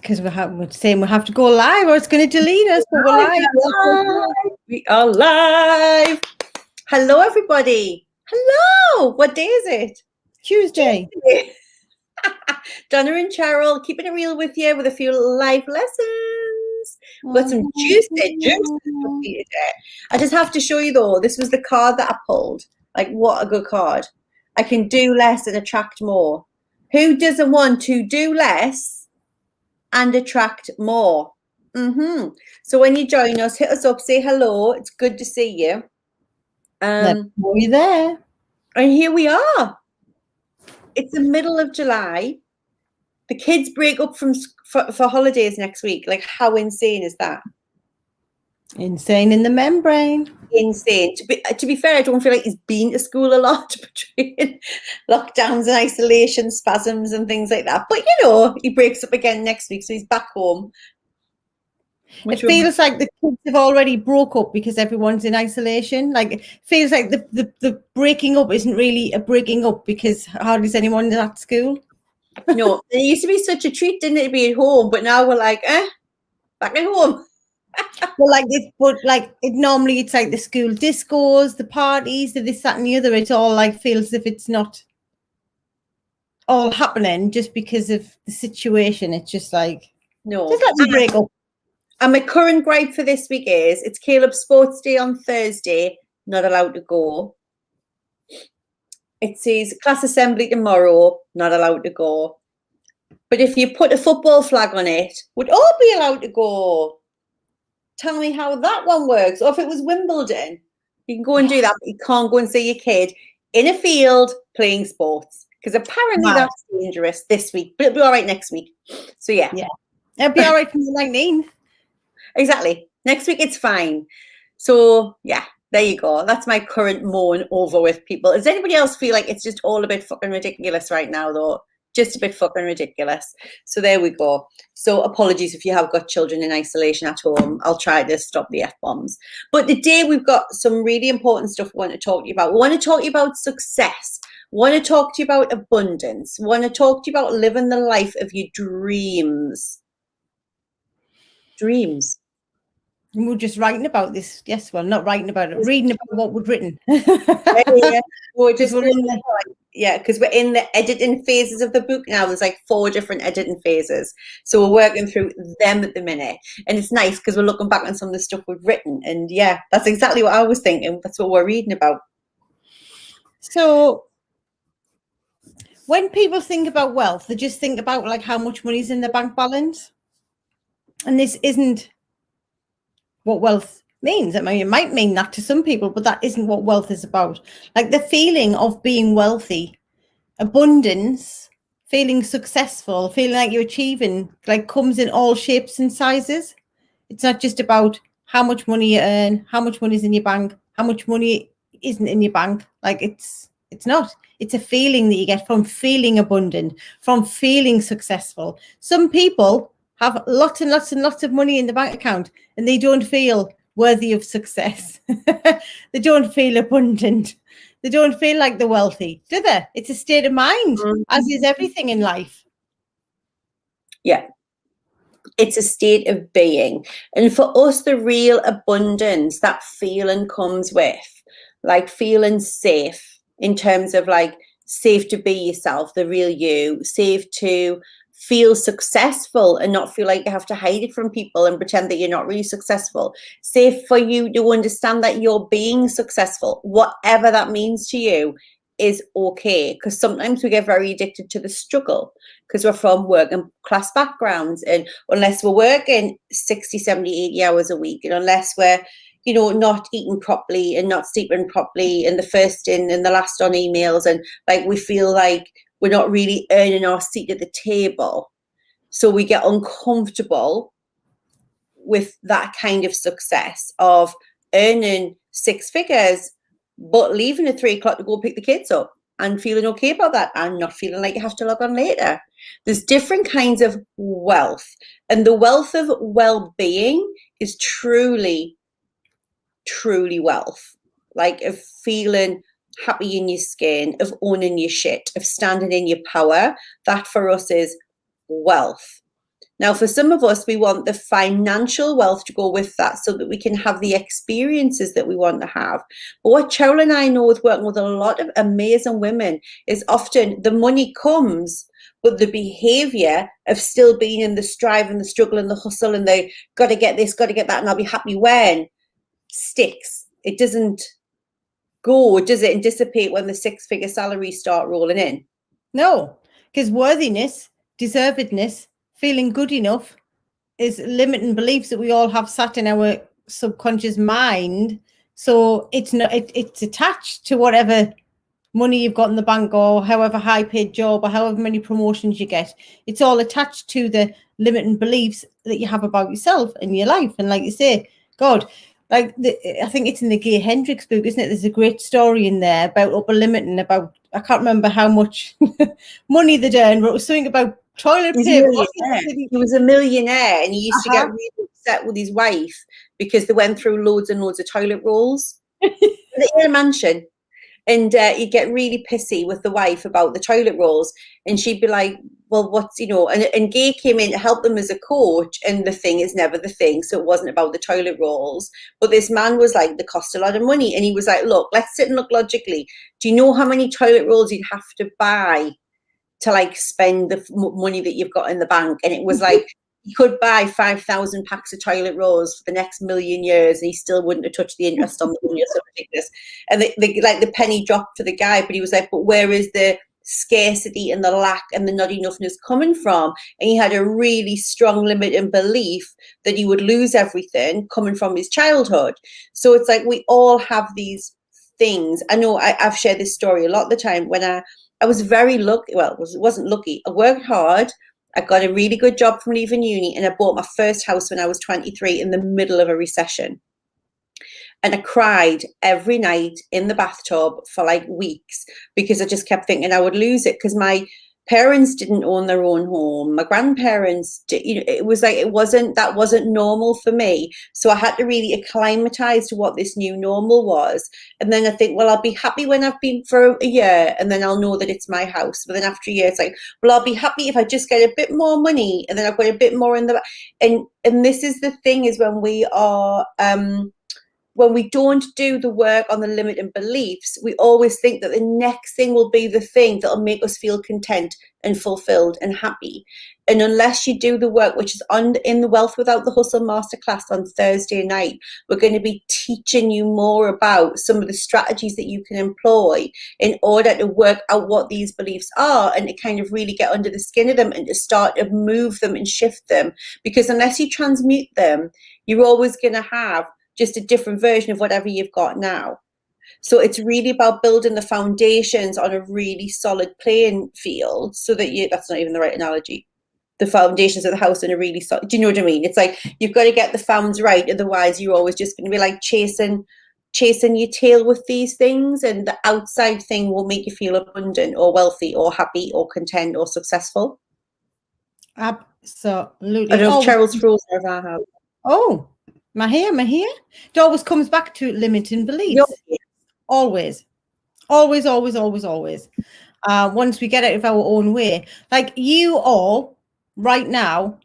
because we're saying we have to go live or it's going to delete us, but we're live. We are live. Hello, everybody. Hello. What day is it? Tuesday. Donna and Cheryl, keeping it real with you with a few live lessons. We've got some juicy stuff today. I just have to show you, though, this was the card that I pulled. Like, what a good card. I can do less and attract more. Who doesn't want to do less and attract more? So when you join us, hit us up, say hello. It's good to see you. We're there. And here we are. It's the middle of July. The kids break up for holidays next week. Like, how insane is that? Insane in the membrane. Insane. To be fair, I don't feel like he's been to school a lot between lockdowns and isolation, spasms and things like that. But, you know, he breaks up again next week, so he's back home. It feels like the kids have already broke up because everyone's in isolation. Like, it feels like the breaking up isn't really a breaking up because hardly anyone is at school. No, it used to be such a treat, didn't it, to be at home? But now we're like, back at home. Well, like this, but like normally it's like the school discos, the parties, the this, that, and the other. It all like feels as if it's not all happening just because of the situation. It's just like, no, just let me break up. And my current gripe for this week is it's Caleb's sports day on Thursday, not allowed to go. It says class assembly tomorrow, not allowed to go. But if you put a football flag on it, would all be allowed to go. Tell me how that one works. Or if it was Wimbledon, you can go and do that, but you can't go and see your kid in a field playing sports. Because apparently that's dangerous this week, but it'll be all right next week. So, yeah. It'll be all right from the 19th. Exactly. Next week, it's fine. So, yeah, there you go. That's my current moan over with people. Does anybody else feel like it's just all a bit fucking ridiculous right now, though? Just a bit fucking ridiculous. So there we go. So apologies if you have got children in isolation at home. I'll try to stop the F-bombs. But today we've got some really important stuff we want to talk to you about. We want to talk to you about success. We want to talk to you about abundance. We want to talk to you about living the life of your dreams. Dreams. And we're just writing about this. Yes, well, not writing about it, reading about what we've written. Because we're in the editing phases of the book now. There's like 4 different editing phases. So we're working through them at the minute. And it's nice because we're looking back on some of the stuff we've written. And yeah, that's exactly what I was thinking. That's what we're reading about. So when people think about wealth, they just think about like how much money's in their bank balance. And this isn't what wealth means. I mean, it might mean that to some people, but that isn't what wealth is about. Like the feeling of being wealthy, abundance, feeling successful, feeling like you're achieving, like comes in all shapes and sizes. It's not just about how much money you earn, how much money is in your bank, how much money isn't in your bank. Like it's not. It's a feeling that you get from feeling abundant, from feeling successful. Some people have lots and lots and lots of money in the bank account and they don't feel worthy of success. They don't feel abundant. They don't feel like they're wealthy, do they? It's a state of mind, as is everything in life. Yeah. It's a state of being. And for us, the real abundance, that feeling comes with, like feeling safe in terms of like safe to be yourself, the real you, safe to feel successful and not feel like you have to hide it from people and pretend that you're not really successful. Safe for you to understand that you're being successful, whatever that means to you is okay. Because sometimes we get very addicted to the struggle because we're from working class backgrounds, and unless we're working 60, 70, 80 hours a week, and unless we're, you know, not eating properly and not sleeping properly and the first in and the last on emails, and like we feel like we're not really earning our seat at the table. So we get uncomfortable with that kind of success of earning 6 figures, but leaving at 3 o'clock to go pick the kids up and feeling okay about that and not feeling like you have to log on later. There's different kinds of wealth. And the wealth of well-being is truly, truly wealth. Like of feeling happy in your skin, of owning your shit, of standing in your power. That for us is wealth. Now, for some of us, we want the financial wealth to go with that so that we can have the experiences that we want to have. But what Cheryl and I know with working with a lot of amazing women is often the money comes, but the behavior of still being in the strive and the struggle and the hustle and the got to get this, got to get that, and I'll be happy when sticks. It doesn't go, does it, and dissipate when the six-figure salaries start rolling in? No, because worthiness, deservedness, feeling good enough is limiting beliefs that we all have sat in our subconscious mind. So it's not, it's attached to whatever money you've got in the bank, or however high paid job, or however many promotions you get. It's all attached to the limiting beliefs that you have about yourself and your life. And like you say, God, like I think it's in the Gay Hendricks book, isn't it? There's a great story in there about upper limiting, about, I can't remember how much money they'd earned, but it was something about toilet paper. He was a millionaire, and he used to get really upset with his wife because they went through loads and loads of toilet rolls. In a mansion. And he'd get really pissy with the wife about the toilet rolls. And she'd be like, well, what's, and Gay came in to help them as a coach. And the thing is never the thing. So it wasn't about the toilet rolls. But this man was like, they cost a lot of money. And he was like, look, let's sit and look logically. Do you know how many toilet rolls you'd have to buy to like spend the money that you've got in the bank? And it was like, he could buy 5,000 packs of toilet rolls for the next million years, and he still wouldn't have touched the interest on the money or something like this. And the penny dropped for the guy, but he was like, but where is the scarcity and the lack and the not enoughness coming from? And he had a really strong limiting belief that he would lose everything coming from his childhood. So it's like we all have these things. I know I've shared this story a lot of the time when I was very lucky. Well, wasn't lucky. I worked hard. I got a really good job from leaving uni, and I bought my first house when I was 23 in the middle of a recession. And I cried every night in the bathtub for like weeks because I just kept thinking I would lose it, because my parents didn't own their own home. My grandparents, it was like, that wasn't normal for me. So I had to really acclimatize to what this new normal was. And then I think, well, I'll be happy when I've been for a year, and then I'll know that it's my house. But then after a year, it's like, well, I'll be happy if I just get a bit more money, and then I've got a bit more in the, and this is the thing, is when we are, when we don't do the work on the limiting beliefs, we always think that the next thing will be the thing that'll make us feel content and fulfilled and happy. And unless you do the work, which is in the Wealth Without the Hustle Masterclass on Thursday night, we're going to be teaching you more about some of the strategies that you can employ in order to work out what these beliefs are, and to kind of really get under the skin of them and to start to move them and shift them. Because unless you transmute them, you're always going to have just a different version of whatever you've got now. So it's really about building the foundations on a really solid playing field, so that that's not even the right analogy. The foundations of the house in a really solid, do you know what I mean? It's like, you've got to get the founds right. Otherwise you're always just going to be like chasing your tail with these things, and the outside thing will make you feel abundant or wealthy or happy or content or successful. Absolutely. I don't know if Cheryl's frozen or if I have. Oh, my hair. It always comes back to limiting beliefs. Yep. Always. Once we get out of our own way, like you all right now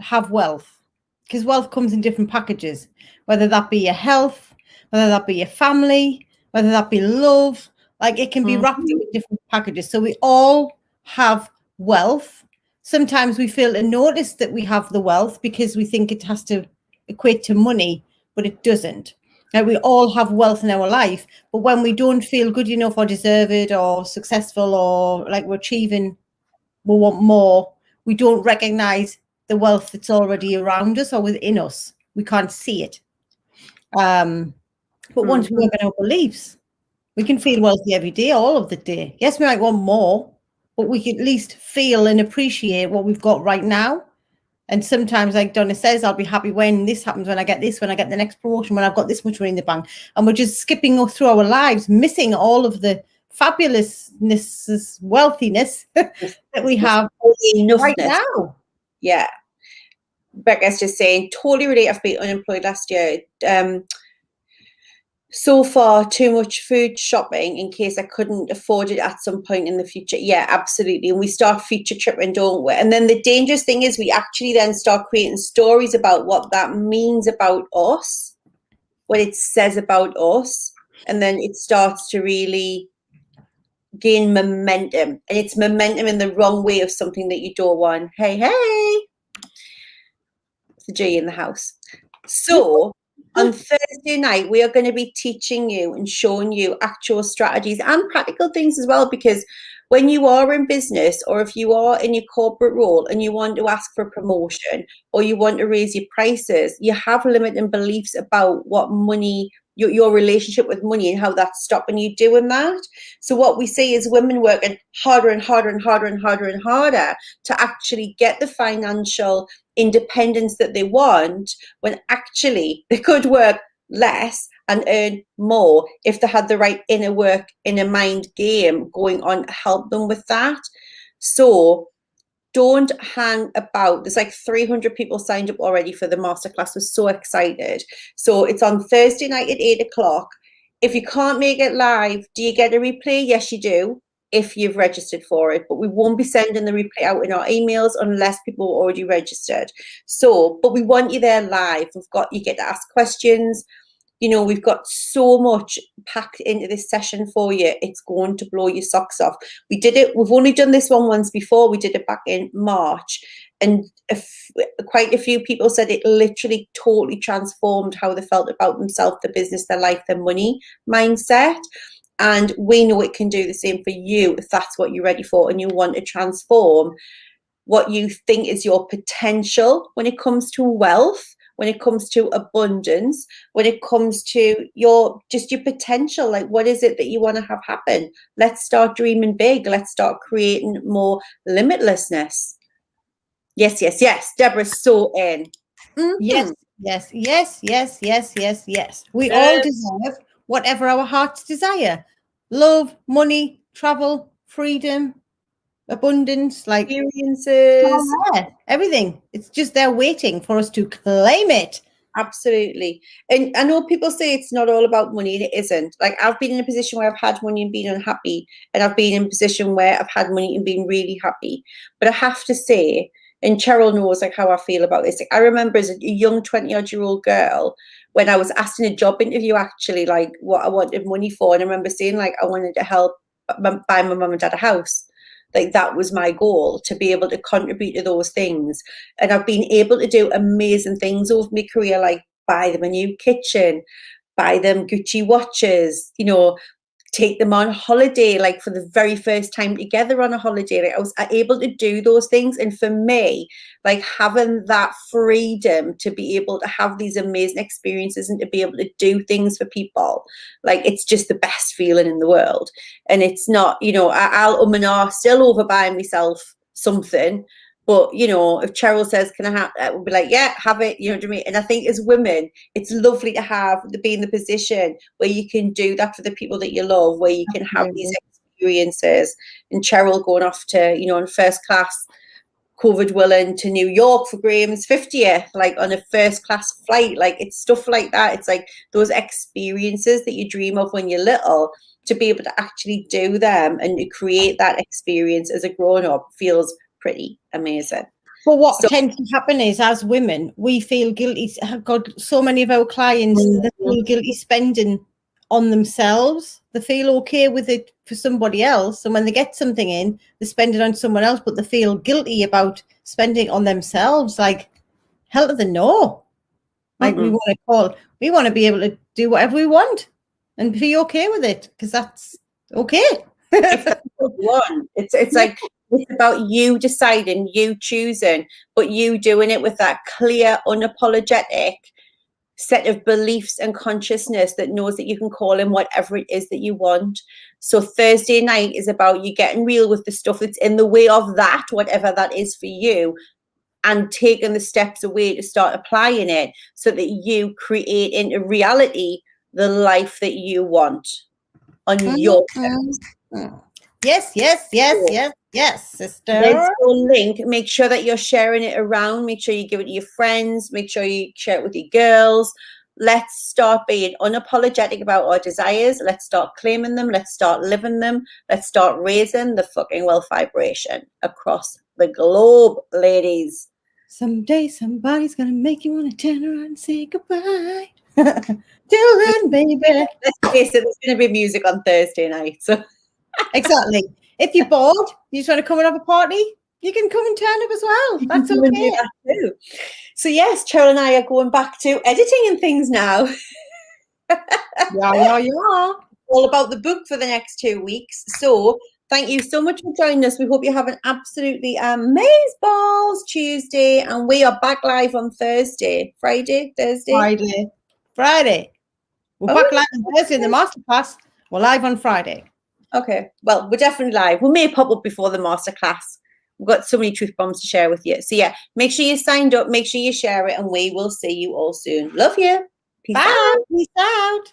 have wealth, because wealth comes in different packages, whether that be your health, whether that be your family, whether that be love, like it can be wrapped up in different packages. So we all have wealth. Sometimes we fail to notice that we have the wealth because we think it has to equate to money, but it doesn't. Like, we all have wealth in our life, but when we don't feel good enough or deserve it or successful or like we're achieving, we want more, we don't recognize the wealth that's already around us or within us. We can't see it. But once we work on our beliefs, we can feel wealthy every day, all of the day. Yes, we might want more, but we can at least feel and appreciate what we've got right now. And sometimes, like Donna says, I'll be happy when this happens, when I get this, when I get the next promotion, when I've got this much money in the bank. And we're just skipping through our lives, missing all of the fabulousness, wealthiness that we have right now. Yeah. Becca's just saying, totally relate. I've been unemployed last year. so far too much food shopping in case I couldn't afford it at some point in the future. Yeah, absolutely. And we start future tripping, don't we? And then the dangerous thing is we actually then start creating stories about what that means about us, what it says about us. And then it starts to really gain momentum. And it's momentum in the wrong way of something that you don't want. Hey, it's the G in the house. So on Thursday night, we are going to be teaching you and showing you actual strategies and practical things as well, because when you are in business, or if you are in your corporate role and you want to ask for a promotion or you want to raise your prices, you have limiting beliefs about what money, your relationship with money, and how that's stopping you doing that. So what we see is women working harder and harder and harder and harder and harder to actually get the financial independence that they want, when actually they could work less and earn more if they had the right inner work, inner mind game going on to help them with that. So don't hang about. There's like 300 people signed up already for the masterclass. We're so excited. So it's on Thursday night at 8 o'clock. If you can't make it live, do you get a replay? Yes, you do, if you've registered for it. But we won't be sending the replay out in our emails unless people are already registered. So, but we want you there live. You get to ask questions. You know, we've got so much packed into this session for you. It's going to blow your socks off. We've only done this one once before. We did it back in March. And quite a few people said it literally totally transformed how they felt about themselves, their business, their life, their money mindset. And we know it can do the same for you if that's what you're ready for and you want to transform what you think is your potential when it comes to wealth, when it comes to abundance, when it comes to your potential. Like, what is it that you want to have happen? Let's start dreaming big. Let's start creating more limitlessness. Yes, yes, yes. Deborah's so in. Yes, yes, yes, yes, yes, yes, yes. We all deserve whatever our hearts desire. Love, money, travel, freedom, abundance, like experiences, everything. It's just there waiting for us to claim it. Absolutely. And I know people say it's not all about money, and it isn't. Like, I've been in a position where I've had money and been unhappy, and I've been in a position where I've had money and been really happy. But I have to say, and Cheryl knows like how I feel about this. Like, I remember as a young 20-odd-year-old girl, when I was asked in a job interview actually like what I wanted money for, and I remember saying like I wanted to help buy my mum and dad a house. Like, that was my goal, to be able to contribute to those things. And I've been able to do amazing things over my career, like buy them a new kitchen, buy them Gucci watches, you know, take them on holiday, like for the very first time together on a holiday. Like, I was able to do those things. And for me, like, having that freedom to be able to have these amazing experiences and to be able to do things for people, like, it's just the best feeling in the world. And it's not, you know, I'll and ah still over buying myself something. But, you know, if Cheryl says, can I have that, we'll be like, yeah, have it. You know what I mean? And I think as women, it's lovely to be in the position where you can do that for the people that you love, where you can have these experiences. And Cheryl going off to, you know, on first class, COVID willing, to New York for Graham's 50th, like on a first class flight. Like, it's stuff like that. It's like those experiences that you dream of when you're little, to be able to actually do them and to create that experience as a grown up feels pretty amazing. But what tends to happen is, as women, we feel guilty. I've got so many of our clients that feel guilty spending on themselves. They feel okay with it for somebody else, and when they get something in, they spend it on someone else, but they feel guilty about spending on themselves. Like, hell to the no. Like, we want to be able to do whatever we want and be okay with it, because that's okay. It's like, it's about you deciding, you choosing, but you doing it with that clear, unapologetic set of beliefs and consciousness that knows that you can call in whatever it is that you want. So Thursday night is about you getting real with the stuff that's in the way of that, whatever that is for you, and taking the steps away to start applying it so that you create into reality the life that you want on your terms. Yes, yes, yes, yes, yes, sister. There's your link. Make sure that you're sharing it around. Make sure you give it to your friends. Make sure you share it with your girls. let's start being unapologetic about our desires. Let's start claiming them. Let's start living them. Let's start raising the fucking wealth vibration across the globe, ladies. Someday somebody's gonna make you want to turn around and say goodbye. Till then, baby. Let's face it, there's going to be music on Thursday night. So Exactly. If you're bored, you just want to come and have a party, you can come and turn up as well. That's you can do okay. that too. So yes, Cheryl and I are going back to editing and things now. Yeah. All about the book for the next 2 weeks. So thank you so much for joining us. We hope you have an absolutely amazeballs Tuesday, and we are back live on Thursday. Friday. We're back live on Thursday in the masterclass. We're live on Friday. Okay. Well, we're definitely live. We may pop up before the masterclass. We've got so many truth bombs to share with you. So yeah, make sure you signed up, make sure you share it, and we will see you all soon. Love you. Peace out. Peace out.